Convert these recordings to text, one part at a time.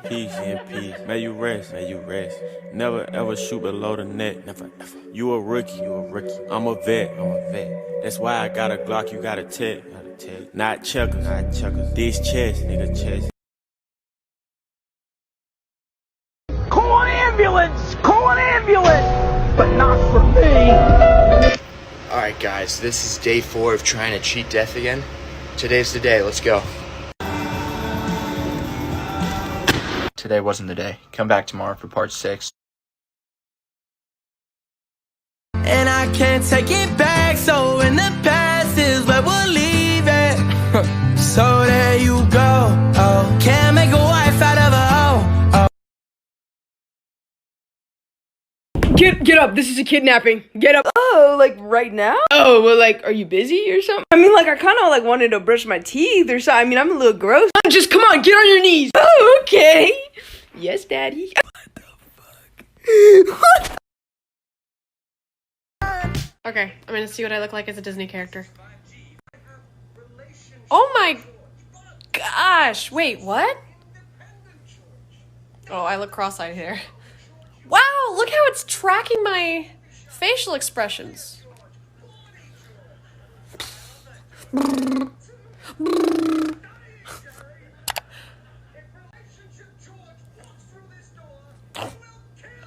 peace, in peace. May you rest, may you rest. Never ever shoot below the net. Never, ever. You a rookie, you a rookie. I'm a vet, I'm a vet. That's why I got a Glock, you got a tech. Not checkers, not checkers. This chess, nigga, chess. Call an ambulance! Call an ambulance! But not for me! Alright guys, this is day 4 of trying to cheat death again. Today's the day, let's go. Today wasn't the day. Come back tomorrow for part 6. And I can't take it back, so in the past is where we'll leave it. So there you go. Oh, can't make a wife out of a hoe. Oh. Get up, this is a kidnapping. Get up. Oh, like right now? Oh, well, like, are you busy or something? I mean, like, I kind of like wanted to brush my teeth or something. I mean, I'm a little gross. Just come on, get on your knees. Oh, okay. Yes, daddy. Okay, I'm gonna see what I look like as a Disney character. Oh my gosh, wait, what? Oh, I look cross-eyed here. Wow, look how it's tracking my facial expressions.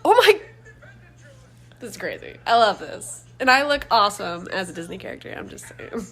Oh my, this is crazy. I love this. And I look awesome as a Disney character, I'm just saying.